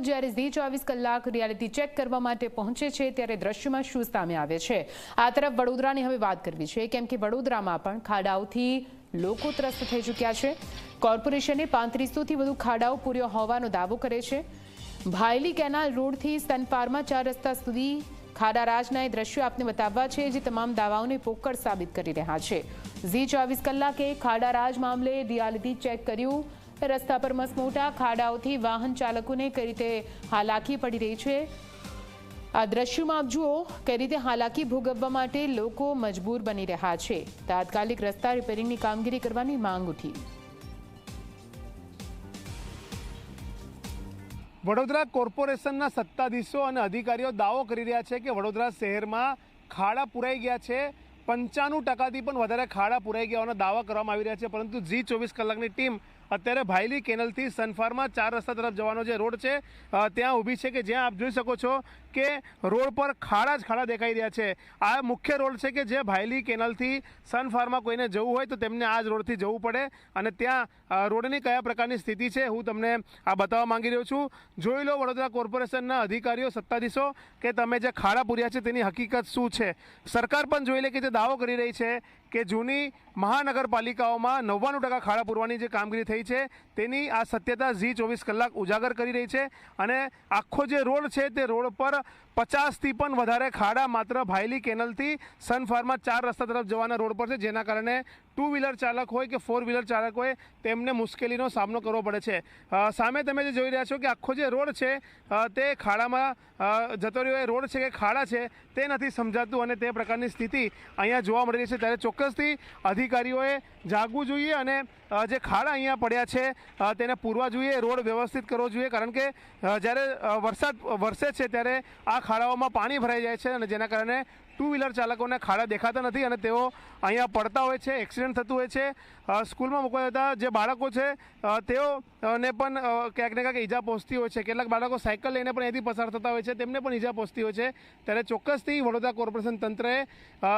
જ્યારે ઝી 24 કલાક reality check કરવા માટે પહોંચે છે ત્યારે દ્રશ્યમાં શું સામે આવે છે। આ તરફ વડોદરાની હવે વાત કરવી છે, કેમ કે વડોદરામાં પણ ખાડાઓથી લોકો ત્રસ્ત થઈ ચૂક્યા છે। કોર્પોરેશને 3500થી વધુ ખાડાઓ પૂર્યો હોવાનો દાવો કરે છે। ભાયલી કેનાલ રોડથી સનફાર્મા 4 રસ્તા સુધી ખાડારાજના એ દ્રશ્યો આપને બતાવવા છે, જે તમામ દાવાઓને પોકળ સાબિત કરી રહ્યા છે। ઝી 24 કલાકે ખાડારાજ મામલે રિયાલિટી ચેક કર્યું। રસ્તા પર મસમોટા ખાડાઓથી વાહન ચાલકોને કઈ રીતે હાલાકી પડી રહી છે। આ દ્રશ્યોમાં આપ જુઓ કઈ રીતે હાલાકી ભોગવવા માટે લોકો મજબૂર બની રહ્યા છે। તાત્કાલિક રસ્તા રિપેરિંગની કામગીરી કરવાની માંગ ઉઠી। વડોદરા કોર્પોરેશનના સત્તાધીશો અને અધિકારીઓ દાવો કરી રહ્યા છે કે વડોદરા શહેરમાં ખાડા પુરાઈ ગયા છે। 95%થી પણ વધારે ખાડા પુરાઈ ગયા હોવાના દાવા કરવામાં આવી રહ્યા છે, પરંતુ ઝી 24 કલાકની ટીમ અત્યારે ભાયલી કેનલથી સનફાર્મા 4 રસ્તા તરફ જવાનો જે રોડ છે ત્યાં ઊભી છે, કે જ્યાં આપ જોઈ શકો છો કે રોડ પર ખાડા જ ખાડા દેખાઈ રહ્યા છે। આ મુખ્ય રોડ છે કે જે ભાયલી કેનલથી સનફાર્મા કોઈને જવું હોય તો તેમને આ જ રોડથી જવું પડે, અને ત્યાં રોડની કયા પ્રકારની સ્થિતિ છે હું તમને આ બતાવવા માંગી રહ્યો છું। જોઈ લો વડોદરા કોર્પોરેશનના અધિકારીઓ, સત્તાધીશો, કે તમે જે ખાડા પૂર્યા છે તેની હકીકત શું છે। સરકાર પણ જોઈ લે કે જે દાવો કરી રહી છે કે જૂની મહાનગરપાલિકાઓમાં 99% ખાડા પૂરવાની જે કામગીરી થઈ છે તેની આ સત્યતા ઝી 24 કલાક ઉજાગર કરી રહી છે। અને આખો જે રોડ છે તે રોડ પર 50થી પણ વધારે ખાડા માત્ર ભાયલી કેનલથી સનફાર્મા 4 રસ્તા તરફ જવાના રોડ પર છે, જેના કારણે 2 વ્હીલર ચાલક હોય કે 4 વ્હીલર ચાલક હોય તેમને મુશ્કેલીનો સામનો કરવો પડે છે। સામે તમે જે જોઈ રહ્યા છો કે આખો જે રોડ છે તે ખાડામાં જતો રહ્યો એ રોડ છે કે ખાડા છે તે નથી સમજાતું, અને તે પ્રકારની સ્થિતિ અહીંયા જોવા મળી રહી છે। ત્યારે ચોક્કસથી અધિકારીઓએ જાગવું જોઈએ અને જે ખાડા અહીંયા પડ્યા છે તેને પૂરવા જોઈએ, રોડ વ્યવસ્થિત કરવો જોઈએ, કારણ કે જ્યારે વરસાદ વરસે છે ત્યારે આ ખાડાઓમાં પાણી ભરાઈ જાય છે, અને જેના કારણે 2 વ્હીલર ચાલકોને ખાડા દેખાતા નથી અને તેઓ અહીંયા પડતા હોય છે, એક્સિડન્ટ થતું હોય છે। સ્કૂલમાં મૂકવા જતા જે બાળકો છે તેઓને પણ ક્યાંક ને ક્યાંક ઈજા પહોંચતી હોય છે। કેટલાક બાળકો સાયકલ લઈને પણ અહીંથી પસાર થતા હોય છે, તેમને પણ ઈજા પહોંચતી હોય છે। ત્યારે ચોક્કસથી વડોદરા કોર્પોરેશન તંત્રએ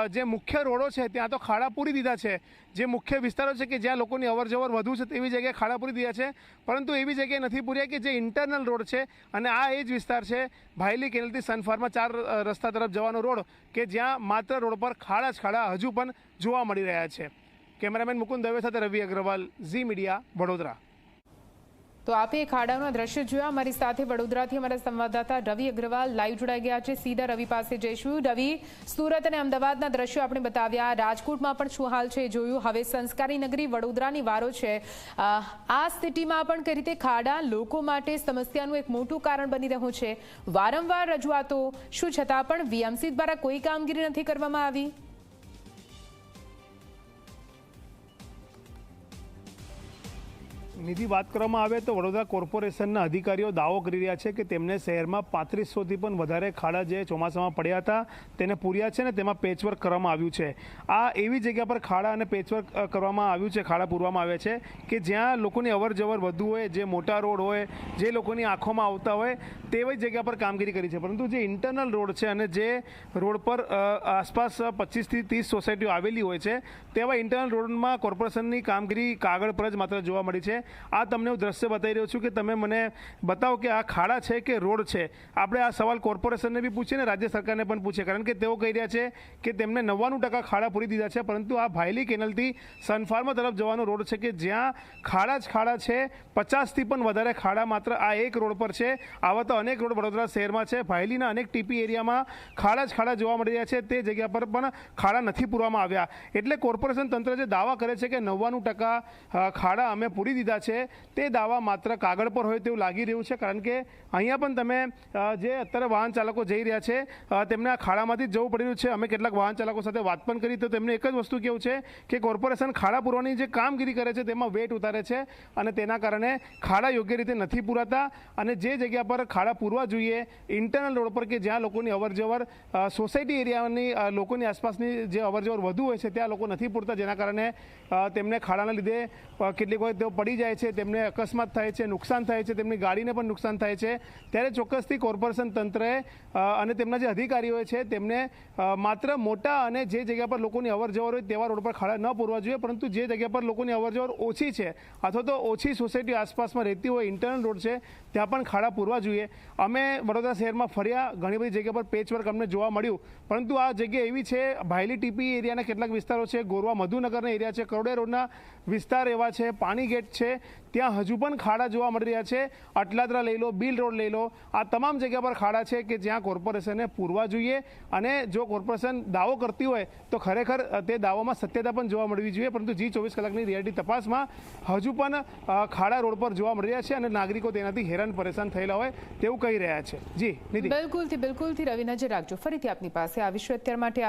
જે મુખ્ય રોડો છે ત્યાં તો ખાડા પૂરી દીધા છે, જે મુખ્ય વિસ્તારો છે કે જ્યાં લોકોની અવરજવર વધુ છે તેવી જગ્યાએ ખાડા પૂરી દીધા છે, પરંતુ એવી જગ્યાએ નથી પૂર્યા કે જે ઇન્ટરનલ રોડ છે, અને આ એ જ વિસ્તાર છે ભાયલી કેનલથી સનફાર્મા 4 રસ્તા તરફ જવાનો રોડ, કે જ્યાં માત્ર રોડ પર ખાડા જ ખાડા હજુ પણ જોવા મળી રહ્યા છે। કેમેરામેન મુકુંદ દવે સાથે રવિ અગ્રવાલ, ઝી મીડિયા, વડોદરા। તો આપે ખાડાઓના દ્રશ્ય જોયા। અમારી સાથે વડોદરાથી અમારા સંવાદદાતા રવિ અગ્રવાલ લાઈવ જોડાઈ ગયા છે। સીધા રવિ પાસે જઈશું। રવિ, સુરત અને અમદાવાદના દ્રશ્યો આપણે બતાવ્યા, રાજકોટમાં પણ શું હાલ છે જોયું, હવે સંસ્કારી નગરી વડોદરાની વારો છે। આ સ્થિતિમાં પણ કઈ રીતે ખાડા લોકો માટે સમસ્યાનું એક મોટું કારણ બની રહ્યું છે। વારંવાર રજૂઆતો શું છતાં પણ વીએમસી દ્વારા કોઈ કામગીરી નથી કરવામાં આવી। નિધિ, વાત કરવામાં આવે તો વડોદરા કોર્પોરેશનના અધિકારીઓ દાવો કરી રહ્યા છે કે તેમને શહેરમાં 3500થી પણ વધારે ખાડા જે ચોમાસામાં પડ્યા હતા તેને પૂર્યા છે, ને તેમાં પેચવર્ક કરવામાં આવ્યું છે। આ એવી જગ્યા પર ખાડા અને પેચવર્ક કરવામાં આવ્યું છે, ખાડા પૂરવામાં આવ્યા છે કે જ્યાં લોકોની અવરજવર વધુ હોય, જે મોટા રોડ હોય, જે લોકોની આંખોમાં આવતા હોય તેવી જગ્યા પર કામગીરી કરી છે। પરંતુ જે ઇન્ટરનલ રોડ છે અને જે રોડ પર આસપાસ 25થી 30 સોસાયટીઓ આવેલી હોય છે તેવા ઇન્ટરનલ રોડમાં કોર્પોરેશનની કામગીરી કાગળ પર જ માત્ર જોવા મળી છે। આ તમને હું દ્રશ્ય બતાવી રહ્યો છું કે તમે મને બતાવો કે આ ખાડા છે કે રોડ છે। આપણે આ સવાલ કોર્પોરેશનને બી પૂછીએ ને રાજ્ય સરકારને પણ પૂછીએ, કારણ કે તેઓ કહી રહ્યા છે કે તેમને 99% ખાડા પૂરી દીધા છે, પરંતુ આ ભાયલી કેનલથી સનફાર્મા તરફ જવાનો રોડ છે કે જ્યાં ખાડા જ ખાડા છે। 50થી પણ વધારે ખાડા માત્ર આ એક રોડ પર છે। આવા તો અનેક રોડ વડોદરા શહેરમાં છે। ભાયલીના અનેક ટીપી એરિયામાં ખાડા જ ખાડા જોવા મળી રહ્યા છે, તે જગ્યા પર પણ ખાડા નથી પૂરવામાં આવ્યા। એટલે કોર્પોરેશન તંત્ર જે દાવા કરે છે કે 99% ખાડા અમે પૂરી દીધા છે તે દાવા માત્ર કાગળ પર હોય તેવું લાગી રહ્યું છે, કારણ કે અહીંયા પણ તમે જે અત્યારે વાહન ચાલકો જઈ રહ્યા છે તેમને આ ખાડામાંથી જ જવું પડી રહ્યું છે। અમે કેટલાક વાહન ચાલકો સાથે વાત પણ કરી તો તેમને એક જ વસ્તુ કહેવું છે કે કોર્પોરેશન ખાડા પૂરવાની જે કામગીરી કરે છે તેમાં વેટ ઉતારે છે, અને તેના કારણે ખાડા યોગ્ય રીતે નથી પૂરાતા, અને જે જગ્યા પર ખાડા પૂરવા જોઈએ ઇન્ટરનલ રોડ પર કે જ્યાં લોકોની અવરજવર સોસાયટી એરિયાની લોકોની આસપાસની જે અવરજવર વધુ હોય છે ત્યાં લોકો નથી પૂરતા, જેના કારણે તેમને ખાડાના લીધે કેટલીક વખત તેઓ પડી જાય છે, તેમને અકસ્માત થાય છે, નુકસાન થાય છે, તેમની ગાડીને પણ નુકસાન થાય છે। ત્યારે ચોક્કસથી કોર્પોરેશન તંત્રએ અને તેમના જે અધિકારીઓ છે તેમને માત્ર મોટા અને જે જગ્યા પર લોકોની અવરજવર હોય તેવા રોડ પર ખાડા ન પૂરવા જોઈએ, પરંતુ જે જગ્યા પર લોકોની અવરજવર ઓછી છે અથવા તો ઓછી સોસાયટી આસપાસમાં રહેતી હોય, ઇન્ટરનલ રોડ છે ત્યાં પણ ખાડા પૂરવા જોઈએ. અમે વડોદરા શહેરમાં ફર્યા, ઘણી બધી જગ્યા પર પેચવર્ક અમને જોવા મળ્યું, પરંતુ આ જગ્યા એવી છે, ભાયલી ટીપી એરિયાના કેટલાક વિસ્તારો છે, ગોરવા મધુનગરના એરિયા છે, કરોડિયા રોડના વિસ્તાર એવા છે, પાણી ગેટ છે, ત્યાં હજુ પણ ખાડા જોવા મળી રહ્યા છે. અટલાદરા લઈ લો, બિલ રોડ લઈ લો, આ તમામ જગ્યા પર ખાડા છે કે જ્યાં કોર્પોરેશને પૂરવા જોઈએ. અને જો કોર્પોરેશન દાવો કરતી હોય તો ખરેખર તે દાવામાં સત્યતા પણ જોવા મળવી જોઈએ. પરંતુ G24 કલાકની રિયાલિટી તપાસમાં હજુ પણ ખાડા રોડ પર જોવા મળી રહ્યા છે અને નાગરિકો તેનાથી હેરાન પરેશાન થયેલા હોય તેવું કહી રહ્યા છે. જી નિધિ. બિલકુલથી રવિ, નજર રાખજો. ફરીથી આપની પાસે આવીશું. અત્યાર માટે